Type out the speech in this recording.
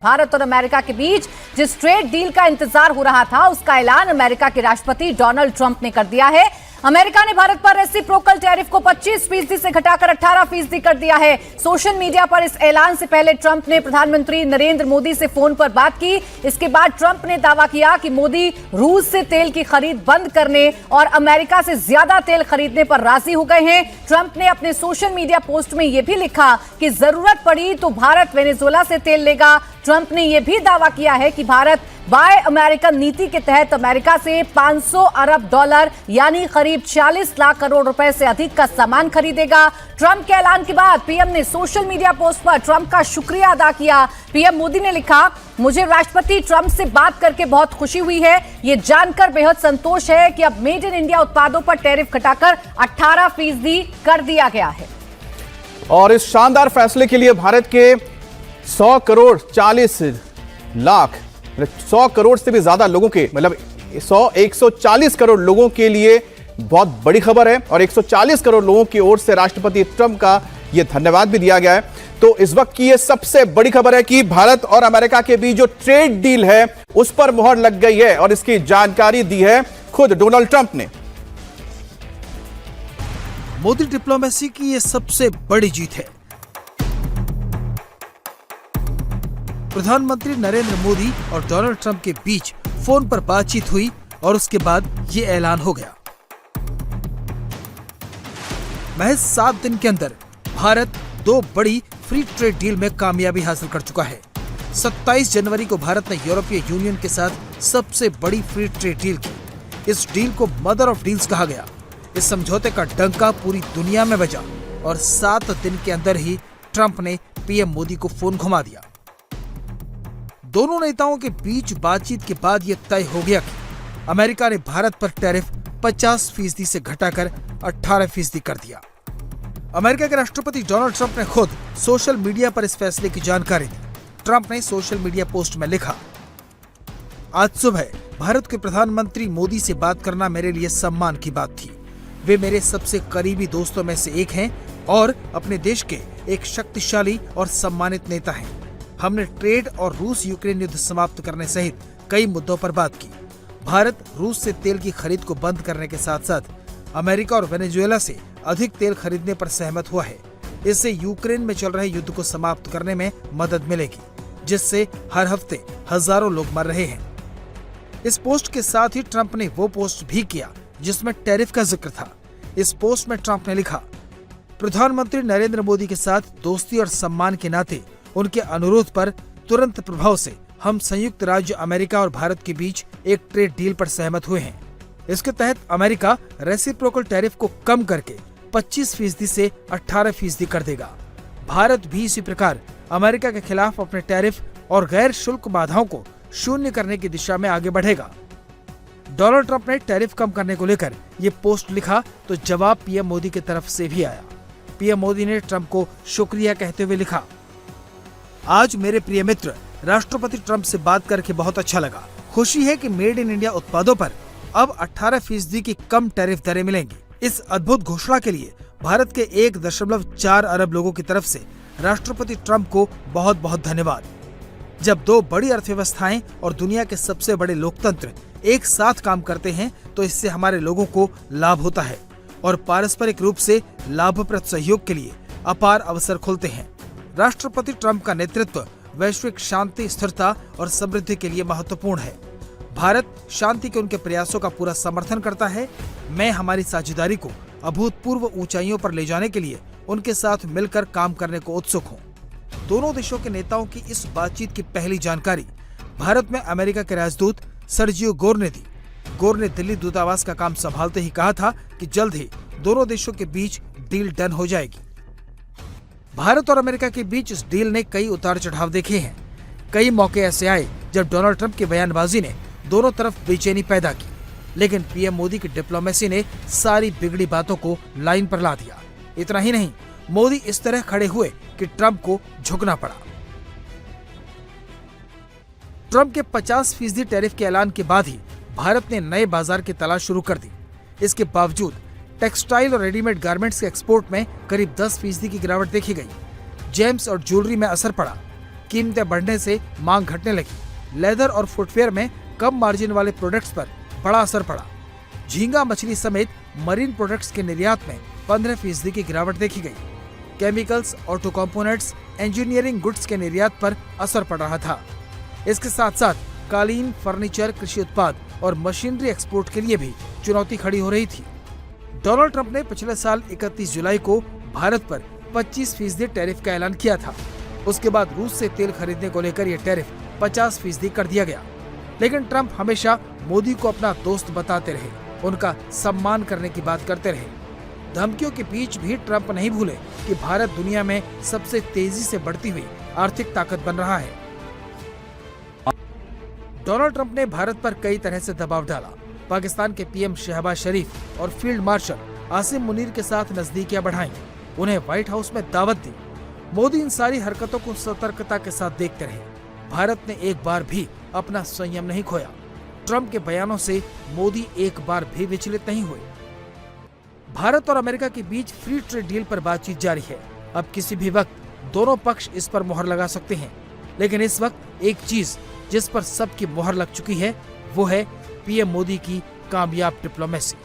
भारत और अमेरिका के बीच जिस ट्रेड डील का इंतजार हो रहा था, उसका ऐलान अमेरिका के राष्ट्रपति डोनाल्ड ट्रंप ने कर दिया है। अमेरिका ने भारत पर रेसिप्रोकल टैरिफ को 25% से घटाकर 18% कर दिया है। सोशल मीडिया पर इस ऐलान से पहले ट्रंप ने प्रधानमंत्री नरेंद्र मोदी से फोन पर बात की। इसके बाद ट्रंप ने दावा किया कि मोदी रूस से तेल की खरीद बंद करने और अमेरिका से ज्यादा तेल खरीदने पर राजी हो गए हैं। ट्रंप ने अपने सोशल मीडिया पोस्ट में यह भी लिखा कि जरूरत पड़ी तो भारत वेनेजुएला से तेल लेगा। ट्रंप ने यह भी दावा किया है कि भारत बाय अमेरिकन नीति के तहत अमेरिका से 500 अरब डॉलर यानी करीब 40 लाख करोड़ रुपए से अधिक का सामान खरीदेगा। ट्रंप के ऐलान के बाद पीएम ने सोशल मीडिया पोस्ट पर ट्रंप का शुक्रिया अदा किया। पीएम मोदी ने लिखा, मुझे राष्ट्रपति ट्रंप से बात करके बहुत खुशी हुई है। ये जानकर बेहद संतोष है कि अब मेड इन इंडिया उत्पादों पर टैरिफ घटाकर 18% कर दिया गया है। और इस शानदार फैसले के लिए भारत के 100 करोड़ 40 लाख 100 करोड़ से भी ज्यादा लोगों के मतलब 140 करोड़ लोगों के लिए बहुत बड़ी खबर है। और 140 करोड़ लोगों की ओर से राष्ट्रपति ट्रंप का यह धन्यवाद भी दिया गया है। तो इस वक्त की यह सबसे बड़ी खबर है कि भारत और अमेरिका के बीच जो ट्रेड डील है उस पर मुहर लग गई है और इसकी जानकारी दी है खुद डोनाल्ड ट्रंप ने। मोदी डिप्लोमेसी की यह सबसे बड़ी जीत है। प्रधानमंत्री नरेंद्र मोदी और डोनाल्ड ट्रंप के बीच फोन पर बातचीत हुई और उसके बाद ये ऐलान हो गया। महज 7 दिन के अंदर भारत 2 बड़ी फ्री ट्रेड डील में कामयाबी हासिल कर चुका है। 27 जनवरी को भारत ने यूरोपीय यूनियन के साथ सबसे बड़ी फ्री ट्रेड डील की। इस डील को मदर ऑफ डील्स कहा गया। इस समझौते का डंका पूरी दुनिया में बजा और 7 दिन के अंदर ही ट्रंप ने पीएम मोदी को फोन घुमा दिया। दोनों नेताओं के बीच बातचीत के बाद यह तय हो गया कि अमेरिका ने भारत पर टैरिफ 50% से घटाकर 18% कर दिया। अमेरिका के राष्ट्रपति डोनाल्ड ट्रंप ने खुद सोशल मीडिया पर इस फैसले की जानकारी दी। ट्रंप ने सोशल मीडिया पोस्ट में लिखा, आज सुबह भारत के प्रधानमंत्री मोदी से बात करना मेरे लिए सम्मान की बात थी। वे मेरे सबसे करीबी दोस्तों में से एक हैं और अपने देश के एक शक्तिशाली और सम्मानित नेता हैं। हमने ट्रेड और रूस यूक्रेन युद्ध समाप्त करने सहित कई मुद्दों पर बात की। भारत रूस से तेल की खरीद को बंद करने के साथ साथ अमेरिका और वेनेजुएला से अधिक तेल खरीदने पर सहमत हुआ है। इससे यूक्रेन में चल रहे युद्ध को समाप्त करने में मदद मिलेगी, जिससे हर हफ्ते हजारों लोग मर रहे हैं। इस पोस्ट के साथ ही ट्रंप ने वो पोस्ट भी किया जिसमें टैरिफ का जिक्र था। इस पोस्ट में ट्रंप ने लिखा, प्रधानमंत्री नरेंद्र मोदी के साथ दोस्ती और सम्मान के नाते उनके अनुरोध पर तुरंत प्रभाव से हम संयुक्त राज्य अमेरिका और भारत के बीच एक ट्रेड डील पर सहमत हुए हैं। इसके तहत अमेरिका रेसिप्रोकल टैरिफ को कम करके 25% से 18% कर देगा। भारत भी इसी प्रकार अमेरिका के खिलाफ अपने टैरिफ और गैर शुल्क बाधाओं को शून्य करने की दिशा में आगे बढ़ेगा। डोनाल्ड ट्रंप ने टैरिफ कम करने को लेकर ये पोस्ट लिखा तो जवाब पीएम मोदी की तरफ से भी आया। पीएम मोदी ने ट्रंप को शुक्रिया कहते हुए लिखा, आज मेरे प्रिय मित्र राष्ट्रपति ट्रंप से बात करके बहुत अच्छा लगा। खुशी है कि मेड इन इंडिया उत्पादों पर अब 18% की कम टैरिफ दरें मिलेंगी। इस अद्भुत घोषणा के लिए भारत के 1.4 अरब लोगों की तरफ से राष्ट्रपति ट्रंप को बहुत बहुत धन्यवाद। जब 2 बड़ी अर्थव्यवस्थाएं और दुनिया के सबसे बड़े लोकतंत्र एक साथ काम करते हैं तो इससे हमारे लोगों को लाभ होता है और पारस्परिक रूप से लाभप्रद सहयोग के लिए अपार अवसर खुलते हैं। राष्ट्रपति ट्रंप का नेतृत्व वैश्विक शांति, स्थिरता और समृद्धि के लिए महत्वपूर्ण है। भारत शांति के उनके प्रयासों का पूरा समर्थन करता है। मैं हमारी साझेदारी को अभूतपूर्व ऊंचाइयों पर ले जाने के लिए उनके साथ मिलकर काम करने को उत्सुक हूँ। दोनों देशों के नेताओं की इस बातचीत की पहली जानकारी भारत में अमेरिका के राजदूत सर्जियो गोर ने दी। गोर ने दिल्ली दूतावास का काम संभालते ही कहा था कि जल्द ही दोनों देशों के बीच डील डन हो जाएगी। भारत और अमेरिका के बीच इस डील ने कई उतार चढ़ाव देखे हैं। कई मौके ऐसे आए जब डोनाल्ड ट्रंप की बयानबाजी ने दोनों तरफ बेचैनी पैदा की, लेकिन पीएम मोदी की डिप्लोमेसी ने सारी बिगड़ी बातों को लाइन पर ला दिया। इतना ही नहीं, मोदी इस तरह खड़े हुए कि ट्रंप को झुकना पड़ा। ट्रंप के 50% टैरिफ के ऐलान के बाद ही भारत ने नए बाजार की तलाश शुरू कर दी। इसके बावजूद टेक्सटाइल और रेडीमेड गारमेंट्स के एक्सपोर्ट में करीब 10% की गिरावट देखी गई। जेम्स और ज्वेलरी में असर पड़ा। कीमतें बढ़ने से मांग घटने लगी। लेदर और फुटवेयर में कम मार्जिन वाले प्रोडक्ट्स पर बड़ा असर पड़ा। झींगा मछली समेत मरीन प्रोडक्ट्स के निर्यात में 15% की गिरावट देखी गई। Chemicals, auto components, engineering goods के निर्यात पर असर पड़ रहा था। इसके साथ साथ कालीन, फर्नीचर, कृषि उत्पाद और मशीनरी एक्सपोर्ट के लिए भी चुनौती खड़ी हो रही थी। डोनाल्ड ट्रंप ने पिछले साल 31 जुलाई को भारत पर 25% टैरिफ का ऐलान किया था। उसके बाद रूस से तेल खरीदने को लेकर यह टैरिफ 50% कर दिया गया। लेकिन ट्रंप हमेशा मोदी को अपना दोस्त बताते रहे, उनका सम्मान करने की बात करते रहे। धमकियों के बीच भी ट्रंप नहीं भूले कि भारत दुनिया में सबसे तेजी से बढ़ती हुई आर्थिक ताकत बन रहा है। डोनाल्ड ट्रंप ने भारत पर कई तरह से दबाव डाला। पाकिस्तान के पीएम शहबाज शरीफ और फील्ड मार्शल आसिम मुनीर के साथ नजदीकियां बढ़ाई, उन्हें व्हाइट हाउस में दावत दी। मोदी इन सारी हरकतों को सतर्कता के साथ देखते रहे। भारत ने एक बार भी अपना संयम नहीं खोया। ट्रंप के बयानों से मोदी एक बार भी विचलित नहीं हुए। भारत और अमेरिका के बीच फ्री ट्रेड डील पर बातचीत जारी है। अब किसी भी वक्त दोनों पक्ष इस पर मुहर लगा सकते हैं, लेकिन इस वक्त एक चीज जिस पर सबकी मुहर लग चुकी है वो है पीएम मोदी की कामयाब डिप्लोमेसी।